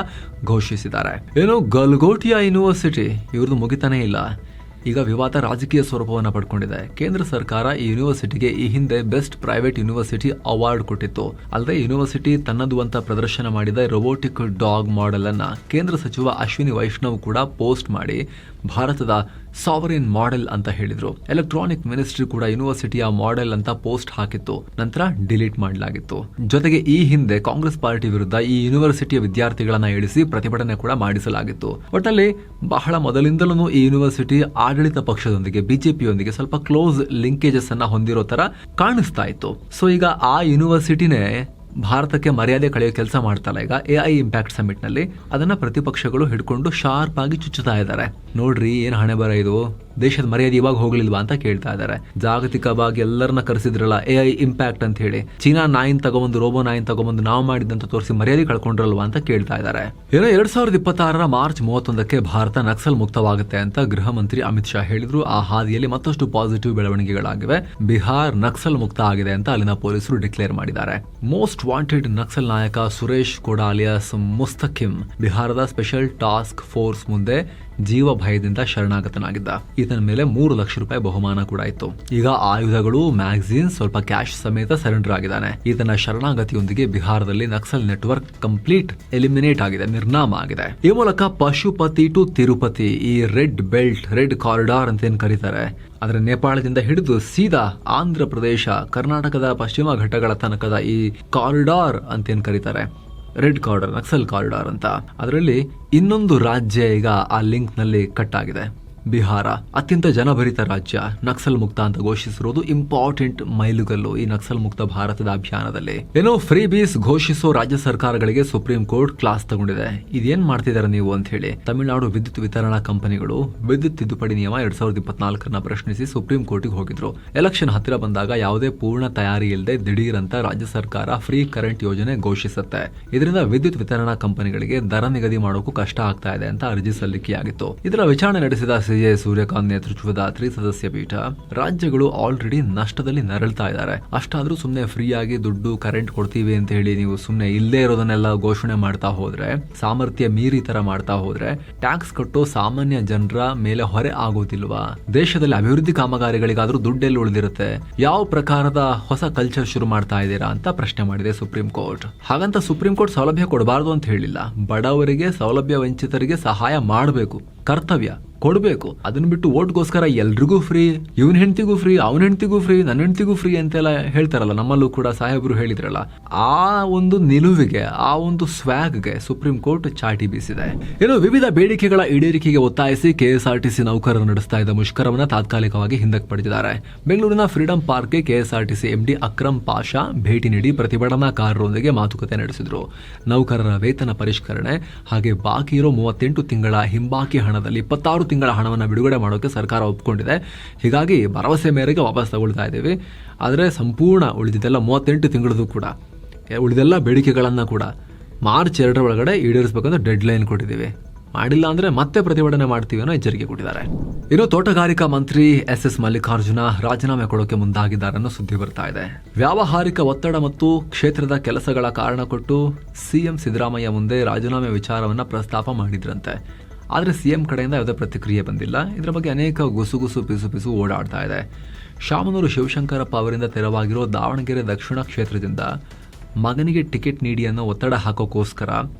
ಘೋಷಿಸಿದ್ದಾರೆ. ಏನು ಗಲ್ಗೋಟಿಯಾ ಯೂನಿವರ್ಸಿಟಿ, ಇವ್ರದ್ದು ಮುಗಿತಾನೇ ಇಲ್ಲ. ಈಗ ವಿವಾದ ರಾಜಕೀಯ ಸ್ವರೂಪವನ್ನು ಪಡ್ಕೊಂಡಿದೆ. ಕೇಂದ್ರ ಸರ್ಕಾರ ಈ ಯೂನಿವರ್ಸಿಟಿಗೆ ಈ ಹಿಂದೆ ಬೆಸ್ಟ್ ಪ್ರೈವೇಟ್ ಯೂನಿವರ್ಸಿಟಿ ಅವಾರ್ಡ್ ಕೊಟ್ಟಿತ್ತು. ಅಲ್ಲದೆ ಯೂನಿವರ್ಸಿಟಿ ತನ್ನದು ಅಂತ ಪ್ರದರ್ಶನ ಮಾಡಿದ ರೋಬೋಟಿಕ್ ಡಾಗ್ ಮಾಡೆಲ್ ಅನ್ನ ಕೇಂದ್ರ ಸಚಿವ ಅಶ್ವಿನಿ ವೈಷ್ಣವ್ ಕೂಡ ಪೋಸ್ಟ್ ಮಾಡಿ ಭಾರತದ ಸಾವರಿನ್ ಮಾಡೆಲ್ ಅಂತ ಹೇಳಿದ್ರು. ಎಲೆಕ್ಟ್ರಾನಿಕ್ ಮಿನಿಸ್ಟ್ರಿ ಕೂಡ ಯೂನಿವರ್ಸಿಟಿಯ ಮಾಡೆಲ್ ಅಂತ ಪೋಸ್ಟ್ ಹಾಕಿತ್ತು, ನಂತರ ಡಿಲೀಟ್ ಮಾಡಲಾಗಿತ್ತು. ಜೊತೆಗೆ ಈ ಹಿಂದೆ ಕಾಂಗ್ರೆಸ್ ಪಾರ್ಟಿ ವಿರುದ್ಧ ಈ ಯೂನಿವರ್ಸಿಟಿಯ ವಿದ್ಯಾರ್ಥಿಗಳನ್ನ ಇಳಿಸಿ ಪ್ರತಿಭಟನೆ ಕೂಡ ಮಾಡಿಸಲಾಗಿತ್ತು. ಒಟ್ಟಲ್ಲಿ ಬಹಳ ಮೊದಲಿಂದಲೂ ಈ ಯೂನಿವರ್ಸಿಟಿ ಆಡಳಿತ ಪಕ್ಷದೊಂದಿಗೆ, ಬಿಜೆಪಿಯೊಂದಿಗೆ ಸ್ವಲ್ಪ ಕ್ಲೋಸ್ ಲಿಂಕೇಜಸ್ ಅನ್ನ ಹೊಂದಿರೋ ತರ ಕಾಣಿಸ್ತಾ ಇತ್ತು. ಸೊ ಈಗ ಆ ಯೂನಿವರ್ಸಿಟಿನೇ ಭಾರತಕ್ಕೆ ಮರ್ಯಾದೆ ಕಳೆಯೋ ಕೆಲಸ ಮಾಡ್ತಲ್ಲ. ಈಗ ಎಐ ಇಂಪ್ಯಾಕ್ಟ್ ಸಮಿಟ್ ನಲ್ಲಿ ಅದನ್ನ ಪ್ರತಿಪಕ್ಷಗಳು ಹಿಡ್ಕೊಂಡು ಶಾರ್ಪ್ ಆಗಿ ಚುಚ್ಚುತ್ತಾ ಇದ್ದಾರೆ. ನೋಡ್ರಿ ಏನ್ ಹಣೆ ಬರ ಇದು, ದೇಶದ ಮರ್ಯಾದೆ ಇವಾಗ ಹೋಗ್ಲಿಲ್ವಾ ಅಂತ ಕೇಳ್ತಾ ಇದ್ದಾರೆ. ಜಾಗತಿಕವಾಗಿ ಎಲ್ಲರನ್ನ ಕರೆಸಿದ್ರಲ್ಲ ಎಐ ಇಂಪ್ಯಾಕ್ಟ್ ಅಂತ ಹೇಳಿ, ಚೀನಾ ನಾಯಿನ್ ತಗೊಂಬಂದು, ರೋಬೋ ನಾಯಿನ್ ತಗೊಂಬಂದು ನಾವು ಮಾಡಿದಂತ ತೋರಿಸಿ ಮರ್ಯಾದೆ ಕಳ್ಕೊಂಡ್ರಲ್ವಾ ಅಂತ ಕೇಳ್ತಾ ಇದ್ದಾರೆ. ಏನೋ 2026 ಮಾರ್ಚ್ 31ಕ್ಕೆ ಭಾರತ ನಕ್ಸಲ್ ಮುಕ್ತವಾಗುತ್ತೆ ಅಂತ ಗೃಹ ಮಂತ್ರಿ ಅಮಿತ್ ಶಾ ಹೇಳಿದ್ರು. ಆ ಹಾದಿಯಲ್ಲಿ ಮತ್ತಷ್ಟು ಪಾಸಿಟಿವ್ ಬೆಳವಣಿಗೆಗಳಾಗಿವೆ. ಬಿಹಾರ್ ನಕ್ಸಲ್ ಮುಕ್ತ ಆಗಿದೆ ಅಂತ ಅಲ್ಲಿನ ಪೊಲೀಸರು ಡಿಕ್ಲೇರ್ ಮಾಡಿದ್ದಾರೆ. ಮೋಸ್ಟ್ ವಾಂಟೆಡ್ ನಕ್ಸಲ್ ನಾಯಕ ಸುರೇಶ್ ಕೋಡಾ ಅಲಿಯಾಸ್ ಮುಸ್ತಕಿಮ್ ಬಿಹಾರದ ಸ್ಪೆಷಲ್ ಟಾಸ್ಕ್ ಫೋರ್ಸ್ ಮುಂದೆ ಜೀವ ಭಯದಿಂದ ಶರಣಾಗತನಾಗಿದ್ದ. ಈತನ ಮೇಲೆ 3 ಲಕ್ಷ ರೂಪಾಯಿ ಬಹುಮಾನ ಕೂಡ ಇತ್ತು. ಈಗ ಆಯುಧಗಳು, ಮ್ಯಾಗಝೀನ್, ಸ್ವಲ್ಪ ಕ್ಯಾಶ್ ಸಮೇತ ಸರೆಂಡರ್ ಆಗಿದ್ದಾನೆ. ಈತನ ಶರಣಾಗತಿಯೊಂದಿಗೆ ಬಿಹಾರದಲ್ಲಿ ನಕ್ಸಲ್ ನೆಟ್ವರ್ಕ್ ಕಂಪ್ಲೀಟ್ ಎಲಿಮಿನೇಟ್ ಆಗಿದೆ, ನಿರ್ನಾಮ ಆಗಿದೆ. ಈ ಮೂಲಕ ಪಶುಪತಿ ಟು ತಿರುಪತಿ, ಈ ರೆಡ್ ಬೆಲ್ಟ್, ರೆಡ್ ಕಾರಿಡಾರ್ ಅಂತ ಏನ್ ಕರೀತಾರೆ, ಆದ್ರೆ ನೇಪಾಳದಿಂದ ಹಿಡಿದು ಸೀದಾ ಆಂಧ್ರ ಪ್ರದೇಶ, ಕರ್ನಾಟಕದ ಪಶ್ಚಿಮ ಘಟ್ಟಗಳ ತನಕದ ಈ ಕಾರಿಡಾರ್ ಅಂತ ಏನ್ ಕರೀತಾರೆ, ರೆಡ್ ಕಾರಿಡಾರ್, ನಕ್ಸಲ್ ಕಾರಿಡಾರ್ ಅಂತ, ಅದರಲ್ಲಿ ಇನ್ನೊಂದು ರಾಜ್ಯ ಈಗ ಆ ಲಿಂಕ್ ನಲ್ಲಿ ಕಟ್ ಆಗಿದೆ. ಬಿಹಾರ ಅತ್ಯಂತ ಜನಭರಿತ ರಾಜ್ಯ, ನಕ್ಸಲ್ ಮುಕ್ತ ಅಂತ ಘೋಷಿಸಿರೋದು ಇಂಪಾರ್ಟೆಂಟ್ ಮೈಲುಗಲ್ಲು ಈ ನಕ್ಸಲ್ ಮುಕ್ತ ಭಾರತದ ಅಭಿಯಾನದಲ್ಲಿ. ಏನೋ ಫ್ರೀ ಬೀಸ್ ಘೋಷಿಸೋ ರಾಜ್ಯ ಸರ್ಕಾರಗಳಿಗೆ ಸುಪ್ರೀಂ ಕೋರ್ಟ್ ಕ್ಲಾಸ್ ತಗೊಂಡಿದೆ. ಇದೇನ್ ಮಾಡ್ತಿದ್ದಾರೆ ನೀವು ಅಂತ ಹೇಳಿ ತಮಿಳುನಾಡು ವಿದ್ಯುತ್ ವಿತರಣಾ ಕಂಪನಿಗಳು ವಿದ್ಯುತ್ ತಿದ್ದುಪಡಿ ನಿಯಮ 2024 ಪ್ರಶ್ನಿಸಿ ಸುಪ್ರೀಂ ಕೋರ್ಟ್ಗೆ ಹೋಗಿದ್ರು. ಎಲೆಕ್ಷನ್ ಹತ್ತಿರ ಬಂದಾಗ ಯಾವುದೇ ಪೂರ್ಣ ತಯಾರಿ ಇಲ್ಲದೆ ದಿಢೀರ್ ಅಂತ ರಾಜ್ಯ ಸರ್ಕಾರ ಫ್ರೀ ಕರೆಂಟ್ ಯೋಜನೆ ಘೋಷಿಸುತ್ತೆ. ಇದರಿಂದ ವಿದ್ಯುತ್ ವಿತರಣಾ ಕಂಪನಿಗಳಿಗೆ ದರ ನಿಗದಿ ಮಾಡೋಕು ಕಷ್ಟ ಆಗ್ತಾ ಇದೆ ಅಂತ ಅರ್ಜಿ ಸಲ್ಲಿಕೆಯಾಗಿತ್ತು. ಇದರ ವಿಚಾರಣೆ ನಡೆಸಿದ CA ಸೂರ್ಯಕಾಂತ್ ನೇತೃತ್ವದ ತ್ರಿಸದಸ್ಯ ಪೀಠ ರಾಜ್ಯಗಳು ಆಲ್ರೆಡಿ ನಷ್ಟದಲ್ಲಿ ನರಳ್ತಾ ಇದ್ದಾರೆ, ಅಷ್ಟಾದ್ರೂ ಸುಮ್ನೆ ಫ್ರೀ ಆಗಿ ದುಡ್ಡು ಕರೆಂಟ್ ಕೊಡ್ತೀವಿ ಅಂತ ಹೇಳಿ ನೀವು ಸುಮ್ನೆ ಇಲ್ಲೇ ಇರೋದನ್ನೆಲ್ಲ ಘೋಷಣೆ ಮಾಡ್ತಾ ಹೋದ್ರೆ, ಸಾಮರ್ಥ್ಯ ಮೀರಿ ತರ ಮಾಡ್ತಾ ಹೋದ್ರೆ ಟ್ಯಾಕ್ಸ್ ಕಟ್ಟೋ ಸಾಮಾನ್ಯ ಜನರ ಮೇಲೆ ಹೊರೆ ಆಗೋದಿಲ್ವಾ? ದೇಶದಲ್ಲಿ ಅಭಿವೃದ್ಧಿ ಕಾಮಗಾರಿಗಳಿಗಾದ್ರೂ ದುಡ್ಡೆಲ್ಲಿ ಉಳಿದಿರುತ್ತೆ? ಯಾವ ಪ್ರಕಾರದ ಹೊಸ ಕಲ್ಚರ್ ಶುರು ಮಾಡ್ತಾ ಇದ್ದೀರಾ ಅಂತ ಪ್ರಶ್ನೆ ಮಾಡಿದೆ ಸುಪ್ರೀಂ ಕೋರ್ಟ್. ಹಾಗಂತ ಸುಪ್ರೀಂ ಕೋರ್ಟ್ ಸೌಲಭ್ಯ ಕೊಡಬಾರದು ಅಂತ ಹೇಳಿಲ್ಲ, ಬಡವರಿಗೆ ಸೌಲಭ್ಯ ವಂಚಿತರಿಗೆ ಸಹಾಯ ಮಾಡಬೇಕು, ಕರ್ತವ್ಯ ಕೊಡಬೇಕು. ಅದನ್ನ ಬಿಟ್ಟು ಓಟ್ಗೋಸ್ಕರ ಎಲ್ರಿಗೂ ಫ್ರೀ, ಇವನ್ ಹೆಂಡತಿಗೂ ಫ್ರೀ, ಅವನ ಹೆಂಡತಿಗೂ ಫ್ರೀ, ನನ್ನ ಹೆಂಡತಿಗೂ ಫ್ರೀ ಅಂತೆಲ್ಲ ಹೇಳ್ತಾರಲ್ಲ, ನಮ್ಮಲ್ಲೂ ಕೂಡ ಸಾಹೇಬರು ಹೇಳಿದ್ರಲ್ಲ, ಆ ಒಂದು ನಿಲುವಿಗೆ, ಆ ಒಂದು ಸ್ವ್ಯಾಗ್ಗೆ ಸುಪ್ರೀಂ ಕೋರ್ಟ್ ಚಾಟಿ ಬೀಸಿದೆ. ಇನ್ನು ವಿವಿಧ ಬೇಡಿಕೆಗಳ ಈಡೇರಿಕೆಗೆ ಒತ್ತಾಯಿಸಿ KSRTC ನೌಕರರು ನಡೆಸ್ತಾ ಇದ್ದ ಮುಷ್ಕರವನ್ನ ತಾತ್ಕಾಲಿಕವಾಗಿ ಹಿಂದಕ್ಕೆ ಪಡೆದಿದ್ದಾರೆ. ಬೆಂಗಳೂರಿನ ಫ್ರೀಡಂ ಪಾರ್ಕ್ಗೆ KSRTC MD ಅಕ್ರಮ್ ಪಾಷಾ ಭೇಟಿ ನೀಡಿ ಪ್ರತಿಭಟನಾಕಾರರೊಂದಿಗೆ ಮಾತುಕತೆ ನಡೆಸಿದ್ರು. ನೌಕರರ ವೇತನ ಪರಿಷ್ಕರಣೆ ಹಾಗೆ ಬಾಕಿ ಇರೋ 38 ತಿಂಗಳ ಹಿಂಬಾಕಿ ಹಣದಲ್ಲಿ 26 ತಿಂಗಳ ಹಣವನ್ನು ಬಿಡುಗಡೆ ಮಾಡೋಕೆ ಸರ್ಕಾರ ಒಪ್ಕೊಂಡಿದೆ. ಹೀಗಾಗಿ ಭರವಸೆ ಮೇರೆಗೆ ವಾಪಸ್ ತಗೊಳ್ತಾ ಇದ್ದೀವಿ. ಆದರೆ ಸಂಪೂರ್ಣ ಉಳಿದಿದ್ದೆಲ್ಲ 38 ತಿಂಗಳದು ಕೂಡ ಉಳಿದೆಲ್ಲ ಬೇಡಿಕೆಗಳನ್ನು ಕೂಡ ಮಾರ್ಚ್ 2 ಒಳಗಡೆ ಈಡೇರಿಸಬೇಕಂತ ಡೆಡ್ ಲೈನ್ ಕೊಟ್ಟಿದ್ದೀವಿ. ಮಾಡಿಲ್ಲ ಅಂದ್ರೆ ಮತ್ತೆ ಪ್ರತಿಭಟನೆ ಮಾಡ್ತೀವಿ ಅನ್ನೋ ಎಚ್ಚರಿಕೆ ಕೊಟ್ಟಿದ್ದಾರೆ. ಇನ್ನು ತೋಟಗಾರಿಕಾ ಮಂತ್ರಿ SS ಮಲ್ಲಿಕಾರ್ಜುನ ರಾಜೀನಾಮೆ ಕೊಡೋಕೆ ಮುಂದಾಗಿದ್ದಾರೆ ಅನ್ನೋ ಸುದ್ದಿ ಬರ್ತಾ ಇದೆ. ವ್ಯಾವಹಾರಿಕ ಒತ್ತಡ ಮತ್ತು ಕ್ಷೇತ್ರದ ಕೆಲಸಗಳ ಕಾರಣ ಕೊಟ್ಟು CM ಸಿದ್ದರಾಮಯ್ಯ ಮುಂದೆ ರಾಜೀನಾಮೆ ವಿಚಾರವನ್ನ ಪ್ರಸ್ತಾಪ ಮಾಡಿದ್ರಂತೆ. ಆದರೆ CM ಕಡೆಯಿಂದ ಯಾವುದೇ ಪ್ರತಿಕ್ರಿಯೆ ಬಂದಿಲ್ಲ. ಇದರ ಬಗ್ಗೆ ಅನೇಕ ಗುಸುಗುಸು ಪಿಸು ಓಡಾಡ್ತಾ ಇದೆ. ಶಾಮನೂರು ಶಿವಶಂಕರಪ್ಪ ಅವರಿಂದ ತೆರವಾಗಿರೋ ದಾವಣಗೆರೆ ದಕ್ಷಿಣ ಕ್ಷೇತ್ರದಿಂದ ಮಗನಿಗೆ ಟಿಕೆಟ್ ನೀಡಿ ಅನ್ನೋ ಒತ್ತಡ ಹಾಕೋಕ್ಕೋಸ್ಕರ,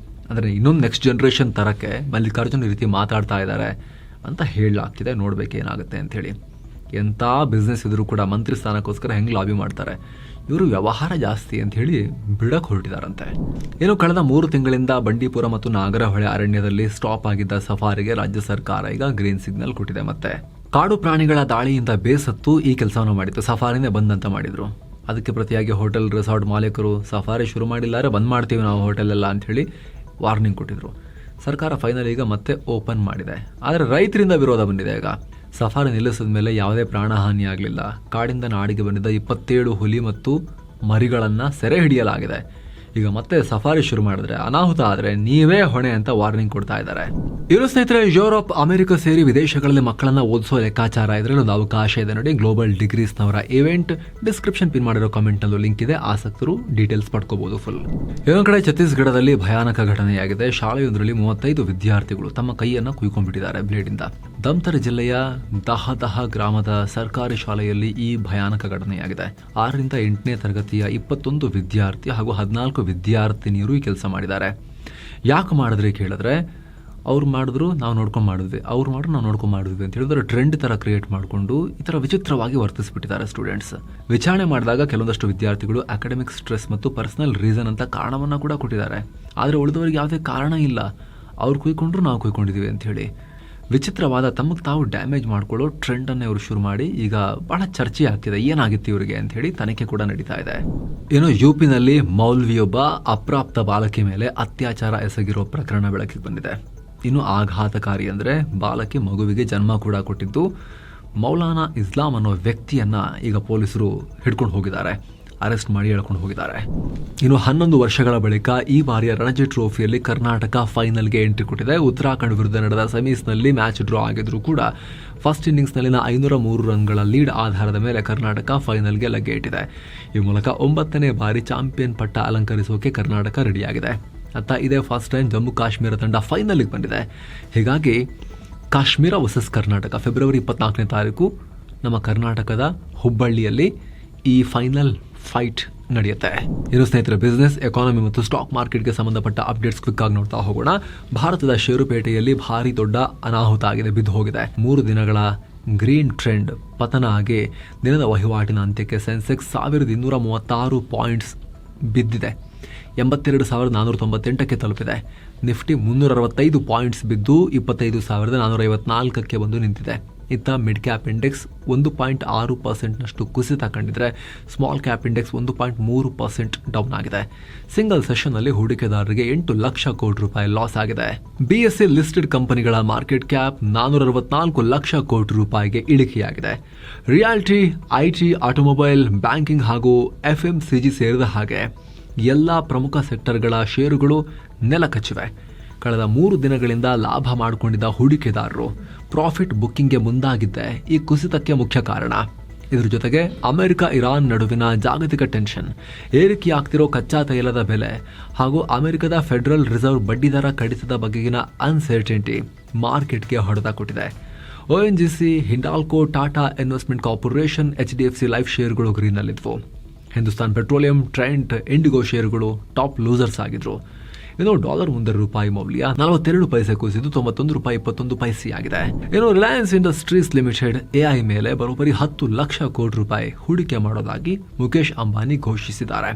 ಅಂದರೆ ಇನ್ನೊಂದು ನೆಕ್ಸ್ಟ್ ಜನರೇಷನ್ ತರಕ್ಕೆ ಮಲ್ಲಿಕಾರ್ಜುನ್ ಈ ರೀತಿ ಮಾತಾಡ್ತಾ ಇದ್ದಾರೆ ಅಂತ ಹೇಳಲಾಗ್ತಿದೆ. ನೋಡ್ಬೇಕೇನಾಗುತ್ತೆ ಅಂಥೇಳಿ. ಎಂಥ ಬಿಸ್ನೆಸ್ ಇದ್ರೂ ಕೂಡ ಮಂತ್ರಿ ಸ್ಥಾನಕ್ಕೋಸ್ಕರ ಹೆಂಗೆ ಲಾಬಿ ಮಾಡ್ತಾರೆ, ಇವರು ವ್ಯವಹಾರ ಜಾಸ್ತಿ ಅಂತ ಹೇಳಿ ಬಿಡಕ್ಕೆ ಹೊರಟಿದಾರಂತೆ. ಏನು ಕಳೆದ 3 ತಿಂಗಳಿಂದ ಬಂಡೀಪುರ ಮತ್ತು ನಾಗರಹೊಳೆ ಅರಣ್ಯದಲ್ಲಿ ಸ್ಟಾಪ್ ಆಗಿದ್ದ ಸಫಾರಿಗೆ ರಾಜ್ಯ ಸರ್ಕಾರ ಈಗ ಗ್ರೀನ್ ಸಿಗ್ನಲ್ ಕೊಟ್ಟಿದೆ. ಮತ್ತೆ ಕಾಡು ಪ್ರಾಣಿಗಳ ದಾಳಿಯಿಂದ ಬೇಸತ್ತು ಈ ಕೆಲಸವನ್ನು ಮಾಡಿತ್ತು, ಸಫಾರಿನೇ ಬಂದಂತ ಮಾಡಿದ್ರು. ಅದಕ್ಕೆ ಪ್ರತಿಯಾಗಿ ಹೋಟೆಲ್ ರೆಸಾರ್ಟ್ ಮಾಲೀಕರು ಸಫಾರಿ ಶುರು ಮಾಡಿಲ್ಲಾರೆ ಬಂದ್ ಮಾಡ್ತೀವಿ ನಾವು ಹೋಟೆಲ್ ಎಲ್ಲ ಅಂತ ಹೇಳಿ ವಾರ್ನಿಂಗ್ ಕೊಟ್ಟಿದ್ರು. ಸರ್ಕಾರ ಫೈನಲ್ ಈಗ ಮತ್ತೆ ಓಪನ್ ಮಾಡಿದೆ. ಆದರೆ ರೈತರಿಂದ ವಿರೋಧ ಬಂದಿದೆ. ಈಗ ಸಫಾರಿ ನಿಲ್ಲಿಸಿದ ಮೇಲೆ ಯಾವುದೇ ಪ್ರಾಣಹಾನಿ ಆಗಲಿಲ್ಲ. ಕಾಡಿಂದ ನಾಡಿಗೆ ಬಂದಿದ್ದ 27 ಹುಲಿ ಮತ್ತು ಮರಿಗಳನ್ನು ಸೆರೆ ಹಿಡಿಯಲಾಗಿದೆ. ಈಗ ಮತ್ತೆ ಸಫಾರಿ ಶುರು ಮಾಡಿದ್ರೆ ಅನಾಹುತ ಆದರೆ ನೀವೇ ಹೊಣೆ ಅಂತ ವಾರ್ನಿಂಗ್ ಕೊಡ್ತಾ ಇದ್ದಾರೆ. ಇವರು ಸ್ನೇಹಿತರೆ, ಯುರೋಪ್, ಅಮೆರಿಕ ಸೇರಿ ವಿದೇಶಗಳಲ್ಲಿ ಮಕ್ಕಳನ್ನ ಓದಿಸೋ ಲೆಕ್ಕಾಚಾರ ಇದ್ರೆ ಒಂದು ಅವಕಾಶ ಇದೆ ನೋಡಿ. ಗ್ಲೋಬಲ್ ಡಿಗ್ರೀಸ್ನವರ ಇವೆಂಟ್ ಡಿಸ್ಕ್ರಿಪ್ಷನ್ ಪಿನ್ ಮಾಡಿರೋ ಕಾಮೆಂಟ್ ನಲ್ಲೂ ಲಿಂಕ್ ಇದೆ, ಆಸಕ್ತರು ಡೀಟೇಲ್ಸ್ ಪಡ್ಕೋಬಹುದು ಫುಲ್. ಇನ್ನೊಂದು ಕಡೆ ಛತ್ತೀಸ್ಗಢದಲ್ಲಿ ಭಯಾನಕ ಘಟನೆಯಾಗಿದೆ. ಶಾಲೆಯೊಂದರಲ್ಲಿ 35 ವಿದ್ಯಾರ್ಥಿಗಳು ತಮ್ಮ ಕೈಯನ್ನ ಕುಯ್ಕೊಂಡ್ಬಿಟ್ಟಿದ್ದಾರೆ ಬ್ಲೇಡಿಂದ. ದಮ್ತರ್ ಜಿಲ್ಲೆಯ ದಹದಹ ಗ್ರಾಮದ ಸರ್ಕಾರಿ ಶಾಲೆಯಲ್ಲಿ ಈ ಭಯಾನಕ ಘಟನೆಯಾಗಿದೆ. 6ರಿಂದ 8ನೇ ತರಗತಿಯ 21 ವಿದ್ಯಾರ್ಥಿ ಹಾಗೂ 14 ವಿದ್ಯಾರ್ಥಿನಿಯರು ಈ ಕೆಲಸ ಮಾಡಿದ್ದಾರೆ. ಯಾಕೆ ಮಾಡಿದ್ರಿ ಕೇಳಿದ್ರೆ, ಅವ್ರು ಮಾಡಿದ್ರು ನಾವು ನೋಡ್ಕೊಂಡು ಮಾಡಿದ್ವಿ, ಅವ್ರು ಮಾಡಿದ್ರು ನಾವು ನೋಡ್ಕೊಂಡು ಮಾಡಿದ್ವಿ ಅಂತ ಹೇಳಿದ್ರೆ ಟ್ರೆಂಡ್ ತರ ಕ್ರಿಯೇಟ್ ಮಾಡಿಕೊಂಡು ಈ ತರ ವಿಚಿತ್ರವಾಗಿ ವರ್ತಿಸ್ಬಿಟ್ಟಿದ್ದಾರೆ ಸ್ಟೂಡೆಂಟ್ಸ್. ವಿಚಾರಣೆ ಮಾಡಿದಾಗ ಕೆಲವೊಂದಷ್ಟು ವಿದ್ಯಾರ್ಥಿಗಳು ಅಕಾಡೆಮಿಕ್ ಸ್ಟ್ರೆಸ್ ಮತ್ತು ಪರ್ಸನಲ್ ರೀಸನ್ ಅಂತ ಕಾರಣವನ್ನ ಕೂಡ ಕೊಟ್ಟಿದ್ದಾರೆ. ಆದರೆ ಉಳಿದವರಿಗೆ ಯಾವುದೇ ಕಾರಣ ಇಲ್ಲ, ಅವ್ರು ಕುಯ್ಕೊಂಡ್ರು ನಾವು ಕುಯ್ಕೊಂಡಿದೀವಿ ಅಂತ ಹೇಳಿ ವಿಚಿತ್ರವಾದ ತಮಗೆ ತಾವು ಡ್ಯಾಮೇಜ್ ಮಾಡ್ಕೊಳ್ಳೋ ಟ್ರೆಂಡನ್ನು ಇವರು ಶುರು ಮಾಡಿ ಈಗ ಬಹಳ ಚರ್ಚೆ ಆಗ್ತಿದೆ. ಏನಾಗಿತ್ತು ಇವರಿಗೆ ಅಂತ ಹೇಳಿ ತನಿಖೆ ಕೂಡ ನಡೀತಾ ಇದೆ. ಏನು ಯುಪಿನಲ್ಲಿ ಮೌಲ್ವಿಯೊಬ್ಬ ಅಪ್ರಾಪ್ತ ಬಾಲಕಿ ಮೇಲೆ ಅತ್ಯಾಚಾರ ಎಸಗಿರೋ ಪ್ರಕರಣ ಬೆಳಕಿಗೆ ಬಂದಿದೆ. ಇನ್ನು ಆಘಾತಕಾರಿ ಅಂದರೆ ಬಾಲಕಿ ಮಗುವಿಗೆ ಜನ್ಮ ಕೂಡ ಕೊಟ್ಟಿದ್ದು ಮೌಲಾನಾ ಇಸ್ಲಾಂ ಅನ್ನೋ ವ್ಯಕ್ತಿಯನ್ನ ಈಗ ಪೊಲೀಸರು ಹಿಡ್ಕೊಂಡು ಹೋಗಿದ್ದಾರೆ, ಅರೆಸ್ಟ್ ಮಾಡಿ ಎಳ್ಕೊಂಡು ಹೋಗಿದ್ದಾರೆ. ಇನ್ನು 11 ವರ್ಷಗಳ ಬಳಿಕ ಈ ಬಾರಿಯ ರಣಜಿ ಟ್ರೋಫಿಯಲ್ಲಿ ಕರ್ನಾಟಕ ಫೈನಲ್ಗೆ ಎಂಟ್ರಿ ಕೊಟ್ಟಿದೆ. ಉತ್ತರಾಖಂಡ್ ವಿರುದ್ಧ ನಡೆದ ಸೆಮೀಸ್ನಲ್ಲಿ ಮ್ಯಾಚ್ ಡ್ರಾ ಆಗಿದ್ರು ಕೂಡ ಫಸ್ಟ್ ಇನ್ನಿಂಗ್ಸ್ನಲ್ಲಿನ 503 ರನ್ಗಳ ಲೀಡ್ ಆಧಾರದ ಮೇಲೆ ಕರ್ನಾಟಕ ಫೈನಲ್ಗೆ ಲಗ್ಗೆ ಇಟ್ಟಿದೆ. ಈ ಮೂಲಕ 9ನೇ ಬಾರಿ ಚಾಂಪಿಯನ್ ಪಟ್ಟ ಅಲಂಕರಿಸೋಕೆ ಕರ್ನಾಟಕ ರೆಡಿಯಾಗಿದೆ. ಅತ್ತ ಇದೇ ಫಸ್ಟ್ ಟೈಮ್ ಜಮ್ಮು ಕಾಶ್ಮೀರ ತಂಡ ಫೈನಲ್ಗೆ ಬಂದಿದೆ. ಹೀಗಾಗಿ ಕಾಶ್ಮೀರ ವರ್ಸಸ್ ಕರ್ನಾಟಕ ಫೆಬ್ರವರಿ 24ನೇ ತಾರೀಕು ನಮ್ಮ ಕರ್ನಾಟಕದ ಹುಬ್ಬಳ್ಳಿಯಲ್ಲಿ ಈ ಫೈನಲ್ ಫೈಟ್ ನಡೆಯುತ್ತೆ. ಇನ್ನು ಸ್ನೇಹಿತರೆ, ಬಿಸ್ನೆಸ್, ಎಕಾನಮಿ ಮತ್ತು ಸ್ಟಾಕ್ ಮಾರ್ಕೆಟ್ಗೆ ಸಂಬಂಧಪಟ್ಟ ಅಪ್ಡೇಟ್ಸ್ ಕ್ವಿಕ್ ಆಗಿ ನೋಡ್ತಾ ಹೋಗೋಣ. ಭಾರತದ ಷೇರುಪೇಟೆಯಲ್ಲಿ ಭಾರಿ ದೊಡ್ಡ ಅನಾಹುತ ಆಗಿದೆ, ಬಿದ್ದು ಹೋಗಿದೆ. 3 ದಿನಗಳ ಗ್ರೀನ್ ಟ್ರೆಂಡ್ ಪತನ ಆಗಿ ದಿನದ ವಹಿವಾಟಿನ ಅಂತ್ಯಕ್ಕೆ ಸೆನ್ಸೆಕ್ಸ್ 1236 ಪಾಯಿಂಟ್ಸ್ ಬಿದ್ದಿದೆ, 82,498ಕ್ಕೆ ತಲುಪಿದೆ. ನಿಫ್ಟಿ 365 ಪಾಯಿಂಟ್ಸ್ ಬಿದ್ದು 25,454ಕ್ಕೆ ಬಂದು ನಿಂತಿದೆ. ಇತ್ತ ಮಿಡ್ ಕ್ಯಾಪ್ ಇಂಡೆಕ್ಸ್ 1.6% ಕುಸಿತ ಕಂಡಿದ್ರೆ ಸ್ಮಾಲ್ ಕ್ಯಾಪ್ ಇಂಡೆಕ್ಸ್ 1.3% ಡೌನ್ ಆಗಿದೆ. ಸಿಂಗಲ್ ಸೆಷನ್ನಲ್ಲಿ ಹೂಡಿಕೆದಾರರಿಗೆ 8 ಲಕ್ಷ ಕೋಟಿ ರೂಪಾಯಿ ಲಾಸ್ ಆಗಿದೆ. BSE ಲಿಸ್ಟೆಡ್ ಕಂಪನಿಗಳ ಮಾರ್ಕೆಟ್ ಕ್ಯಾಪ್ 464 ಲಕ್ಷ ಕೋಟಿ ರೂಪಾಯಿಗೆ ಇಳಿಕೆಯಾಗಿದೆ. ರಿಯಾಲಿಟಿ, IT, ಆಟೋಮೊಬೈಲ್, ಬ್ಯಾಂಕಿಂಗ್ ಹಾಗೂ FMCG ಸೇರಿದ ಹಾಗೆ ಎಲ್ಲ ಪ್ರಮುಖ ಸೆಕ್ಟರ್ಗಳ ಷೇರುಗಳು ನೆಲಕಚ್ಚಿವೆ. ಕಳೆದ 3 ದಿನಗಳಿಂದ ಲಾಭ ಮಾಡಿಕೊಂಡಿದ್ದ ಹೂಡಿಕೆದಾರರು ಪ್ರಾಫಿಟ್ ಬುಕ್ಕಿಂಗ್ಗೆ ಮುಂದಾಗಿದ್ದೇ ಈ ಕುಸಿತಕ್ಕೆ ಮುಖ್ಯ ಕಾರಣ. ಇದರ ಜೊತೆಗೆ ಅಮೆರಿಕ ಇರಾನ್ ನಡುವಿನ ಜಾಗತಿಕ ಟೆನ್ಷನ್, ಏರಿಕೆಯಾಗ್ತಿರೋ ಕಚ್ಚಾ ತೈಲದ ಬೆಲೆ ಹಾಗೂ ಅಮೆರಿಕದ ಫೆಡರಲ್ ರಿಸರ್ವ್ ಬಡ್ಡಿದರ ಕಡಿತದ ಬಗೆಗಿನ ಅನ್ಸರ್ಟೆನಿಟಿ ಮಾರ್ಕೆಟ್ಗೆ ಹೊಡೆತ ಕೊಟ್ಟಿದೆ. ONGC, Hindalco, Tata investment corporation, HDFC life ಶೇರ್ಗಳು ಗ್ರೀನ್ನಲ್ಲಿದ್ವು. ಹಿಂದೂಸ್ತಾನ್ ಪೆಟ್ರೋಲಿಯಂ, ಟ್ರೆಂಟ್, ಇಂಡಿಗೋ ಶೇರುಗಳು ಟಾಪ್ ಲೂಸರ್ಸ್ ಆಗಿದ್ರು. ಇನ್ನು ಡಾಲರ್ ಮುಂದೆ ರೂಪಾಯಿ ಮೌಲ್ಯ 42 ಪೈಸೆ ಕುಸಿದು 91 ರೂಪಾಯಿ 21 ಪೈಸೆ ಆಗಿದೆ. ಇನ್ನು ರಿಲಯನ್ಸ್ ಇಂಡಸ್ಟ್ರೀಸ್ ಲಿಮಿಟೆಡ್ AI ಮೇಲೆ ಬರೋಬ್ಬರಿ 10 ಲಕ್ಷ ಕೋಟಿ ರೂಪಾಯಿ ಹೂಡಿಕೆ ಮಾಡೋದಾಗಿ ಮುಖೇಶ್ ಅಂಬಾನಿ ಘೋಷಿಸಿದ್ದಾರೆ.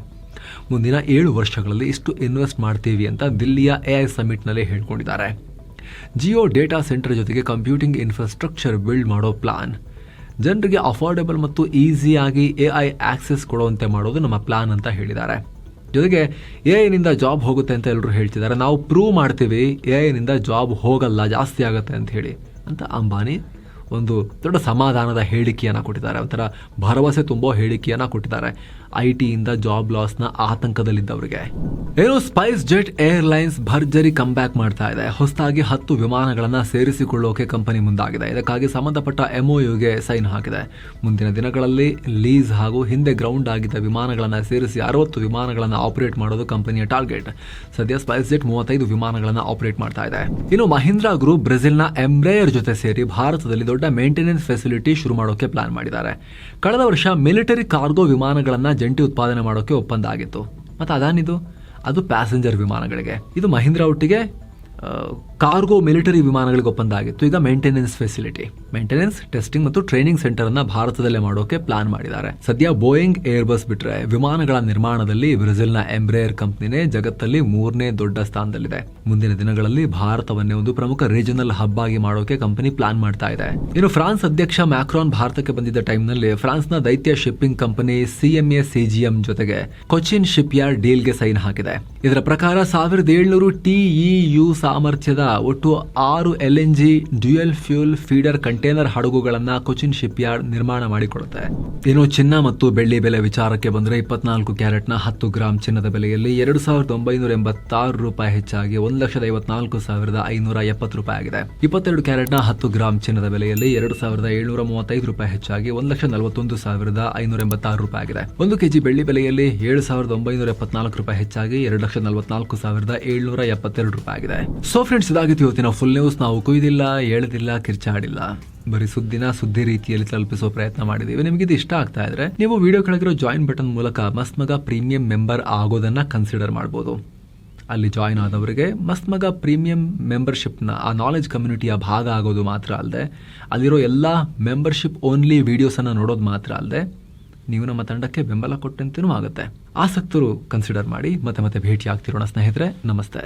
ಮುಂದಿನ 7 ವರ್ಷಗಳಲ್ಲಿ ಇಷ್ಟು ಇನ್ವೆಸ್ಟ್ ಮಾಡ್ತೀವಿ ಅಂತ ದಿಲ್ಲಿಯ AI ಸಮಿಟ್ನಲ್ಲಿ ಹೇಳ್ಕೊಂಡಿದ್ದಾರೆ. ಜಿಯೋ ಡೇಟಾ ಸೆಂಟರ್ ಜೊತೆಗೆ ಕಂಪ್ಯೂಟಿಂಗ್ ಇನ್ಫ್ರಾಸ್ಟ್ರಕ್ಚರ್ ಬಿಲ್ಡ್ ಮಾಡೋ ಪ್ಲಾನ್. ಜನರಿಗೆ ಅಫೋರ್ಡೆಬಲ್ ಮತ್ತು ಈಸಿಯಾಗಿ AI ಆಕ್ಸೆಸ್ ಕೊಡುವಂತೆ ಮಾಡೋದು ನಮ್ಮ ಪ್ಲಾನ್ ಅಂತ ಹೇಳಿದ್ದಾರೆ. ಜೊತೆಗೆ AI ಜಾಬ್ ಹೋಗುತ್ತೆ ಅಂತ ಎಲ್ಲರೂ ಹೇಳ್ತಿದ್ದಾರೆ. ನಾವು ಪ್ರೂವ್ ಮಾಡ್ತೀವಿ AI ಜಾಬ್ ಹೋಗಲ್ಲ, ಜಾಸ್ತಿ ಆಗುತ್ತೆ ಅಂತ ಹೇಳಿ ಅಂತ ಅಂಬಾನಿ ಒಂದು ದೊಡ್ಡ ಸಮಾಧಾನದ ಹೇಳಿಕೆಯನ್ನು ಕೊಟ್ಟಿದ್ದಾರೆ. ಒಂಥರ ಭರವಸೆ ತುಂಬೋ ಹೇಳಿಕೆಯನ್ನು ಕೊಟ್ಟಿದ್ದಾರೆ IT ಜಾಬ್ ಲಾಸ್ನ ಆತಂಕದಲ್ಲಿದ್ದವರಿಗೆ. ಏನು ಸ್ಪೈಸ್ ಜೆಟ್ ಏರ್ಲೈನ್ಸ್ ಭರ್ಜರಿ ಕಮ್ ಬ್ಯಾಕ್ ಮಾಡ್ತಾ ಇದೆ. ಹೊಸದಾಗಿ 10 ವಿಮಾನಗಳನ್ನು ಸೇರಿಸಿಕೊಳ್ಳೋಕೆ ಕಂಪನಿ ಮುಂದಾಗಿದೆ. ಇದಕ್ಕಾಗಿ ಸಂಬಂಧಪಟ್ಟ MOUಗೆ ಸೈನ್ ಹಾಕಿದೆ. ಮುಂದಿನ ದಿನಗಳಲ್ಲಿ ಲೀಸ್ ಹಾಗೂ ಹಿಂದೆ ಗ್ರೌಂಡ್ ಆಗಿದ್ದ ವಿಮಾನಗಳನ್ನು ಸೇರಿಸಿ 60 ವಿಮಾನಗಳನ್ನು ಆಪರೇಟ್ ಮಾಡೋದು ಕಂಪನಿಯ ಟಾರ್ಗೆಟ್. ಸದ್ಯ ಸ್ಪೈಸ್ ಜೆಟ್ 35 ವಿಮಾನಗಳನ್ನು ಆಪರೇಟ್ ಮಾಡ್ತಾ ಇದೆ. ಇನ್ನು ಮಹೀಂದ್ರಾ ಗ್ರೂಪ್ ಬ್ರೆಜಿಲ್ನ ಎಂಬ್ರೇಯರ್ ಜೊತೆ ಸೇರಿ ಭಾರತದಲ್ಲಿ ದೊಡ್ಡ ಮೇಂಟೆನೆನ್ಸ್ ಫೆಸಿಲಿಟಿ ಶುರು ಮಾಡೋಕೆ ಪ್ಲಾನ್ ಮಾಡಿದ್ದಾರೆ. ಕಳೆದ ವರ್ಷ ಮಿಲಿಟರಿ ಕಾರ್ಗೋ ವಿಮಾನಗಳನ್ನು ಜಂಟಿ ಉತ್ಪಾದನೆ ಮಾಡೋಕೆ ಒಪ್ಪಂದ ಆಗಿತ್ತು. ಮತ್ತು ಅದಾನಿದು ಅದು ಪ್ಯಾಸೆಂಜರ್ ವಿಮಾನಗಳಿಗೆ. ಇದು ಮಹೀಂದ್ರಾ ಒಟ್ಟಿಗೆ ಕಾರ್ಗೋ ಮಿಲಿಟರಿ ವಿಮಾನಗಳಿಗೆ ಒಪ್ಪಂದ ಆಗಿತ್ತು. ಈಗ ಮೇಂಟೆನೆನ್ಸ್ ಫೆಸಿಲಿಟಿ, ಮೇಂಟೆನೆನ್ಸ್, ಟೆಸ್ಟಿಂಗ್ ಮತ್ತು ಟ್ರೈನಿಂಗ್ ಸೆಂಟರ್ ಅನ್ನ ಭಾರತದಲ್ಲೇ ಮಾಡೋಕೆ ಪ್ಲಾನ್ ಮಾಡಿದ್ದಾರೆ. ಸದ್ಯ ಬೋಯಿಂಗ್, ಏರ್ಬಸ್ ಬಿಟ್ರೆ ವಿಮಾನಗಳ ನಿರ್ಮಾಣದಲ್ಲಿ ಬ್ರೆಜಿಲ್ನ ಎಂಬ್ರೇಯರ್ ಕಂಪನಿನೇ ಜಗತ್ತಲ್ಲಿ 3ನೇ ದೊಡ್ಡ ಸ್ಥಾನದಲ್ಲಿದೆ. ಮುಂದಿನ ದಿನಗಳಲ್ಲಿ ಭಾರತವನ್ನೇ ಒಂದು ಪ್ರಮುಖ ರೀಜನಲ್ ಹಬ್ ಆಗಿ ಮಾಡೋಕೆ ಕಂಪನಿ ಪ್ಲಾನ್ ಮಾಡ್ತಾ ಇದೆ. ಇನ್ನು ಫ್ರಾನ್ಸ್ ಅಧ್ಯಕ್ಷ ಮ್ಯಾಕ್ರಾನ್ ಭಾರತಕ್ಕೆ ಬಂದಿದ್ದ ಟೈಮ್ನಲ್ಲಿ ಫ್ರಾನ್ಸ್ನ ದೈತ್ಯ ಶಿಪ್ಪಿಂಗ್ ಕಂಪನಿ CMA CGM ಜೊತೆಗೆ ಕೊಚ್ಚಿನ್ ಶಿಪ್ ಯಾರ್ಡ್ ಡೀಲ್ಗೆ ಸೈನ್ ಹಾಕಿದೆ. ಇದರ ಪ್ರಕಾರ 1700 TEU ಸಾಮರ್ಥ್ಯದ ಒಟ್ಟು 6 LNG dual fuel feeder container ಹಡಗುಗಳನ್ನ ಕೊಚ್ಚಿನ್ ಶಿಪ್ ಯಾರ್ಡ್ ನಿರ್ಮಾಣ ಮಾಡಿಕೊಡುತ್ತೆ. ಇನ್ನು ಚಿನ್ನ ಮತ್ತು ಬೆಳ್ಳಿ ಬೆಲೆ ವಿಚಾರಕ್ಕೆ ಬಂದರೆ 24 ಕ್ಯಾರೆಟ್ನ 10 ಗ್ರಾಂ ಚಿನ್ನದ ಬೆಲೆಯಲ್ಲಿ 2986 ರೂಪಾಯಿ ಹೆಚ್ಚಾಗಿ 1,54,570 ರೂಪಾಯಿ ಆಗಿದೆ. 22 ಕ್ಯಾರೆಟ್ನ 10 ಗ್ರಾಂ ಚಿನ್ನದ ಬೆಲೆಯಲ್ಲಿ 2,735 ರೂಪಾಯಿ ಹೆಚ್ಚಾಗಿ 1,41,586 ರೂಪಾಯಿ ಆಗಿದೆ. 1 ಕೆಜಿ ಬೆಳ್ಳಿ ಬೆಲೆಯಲ್ಲಿ 7,974 ರೂಪಾಯಿ ಹೆಚ್ಚಾಗಿ 2,44,772 ರೂಪಾಯಿ ಆಗಿದೆ. ಸೊ ಫ್ರೆಂಡ್ಸ್, ಇದಾಗಿತ್ತು ಇವತ್ತಿನ ಫುಲ್ ನ್ಯೂಸ್. ನಾವು ಕುಯ್ದಿಲ್ಲ, ಎಳೆದಿಲ್ಲ, ಕಿರ್ಚಾಡಿಲ್ಲ, ಬರೀ ಸುದ್ದಿ ರೀತಿಯಲ್ಲಿ ತಲುಪಿಸೋ ಪ್ರಯತ್ನ ಮಾಡಿದ್ದೀವಿ. ನಿಮಗೆ ಇದು ಇಷ್ಟ ಆಗ್ತಾ ಇದ್ರೆ ನೀವು ವಿಡಿಯೋ ಕೆಳಗಿರೋ ಜಾಯಿನ್ ಬಟನ್ ಮೂಲಕ ಮಸ್ತ್ ಮಗ ಪ್ರೀಮಿಯಂ ಮೆಂಬರ್ ಆಗೋದನ್ನ ಕನ್ಸಿಡರ್ ಮಾಡ್ಬೋದು. ಅಲ್ಲಿ ಜಾಯಿನ್ ಆದವರಿಗೆ ಮಸ್ತ್ ಮಗ ಪ್ರೀಮಿಯಂ ಮೆಂಬರ್ಶಿಪ್ನ ಆ ನಾಲೆಜ್ ಕಮ್ಯುನಿಟಿಯ ಭಾಗ ಆಗೋದು ಮಾತ್ರ ಅಲ್ಲದೆ ಅಲ್ಲಿರೋ ಎಲ್ಲ ಮೆಂಬರ್ಶಿಪ್ ಓನ್ಲಿ ವಿಡಿಯೋಸನ್ನು ನೋಡೋದು ಮಾತ್ರ ಅಲ್ಲದೆ ನೀವು ನಮ್ಮ ತಂಡಕ್ಕೆ ಬೆಂಬಲ ಕೊಟ್ಟಂತೂ ಆಗುತ್ತೆ. ಆಸಕ್ತರು ಕನ್ಸಿಡರ್ ಮಾಡಿ. ಮತ್ತೆ ಭೇಟಿ ಆಗ್ತಿರೋಣ ಸ್ನೇಹಿತರೆ. ನಮಸ್ತೆ.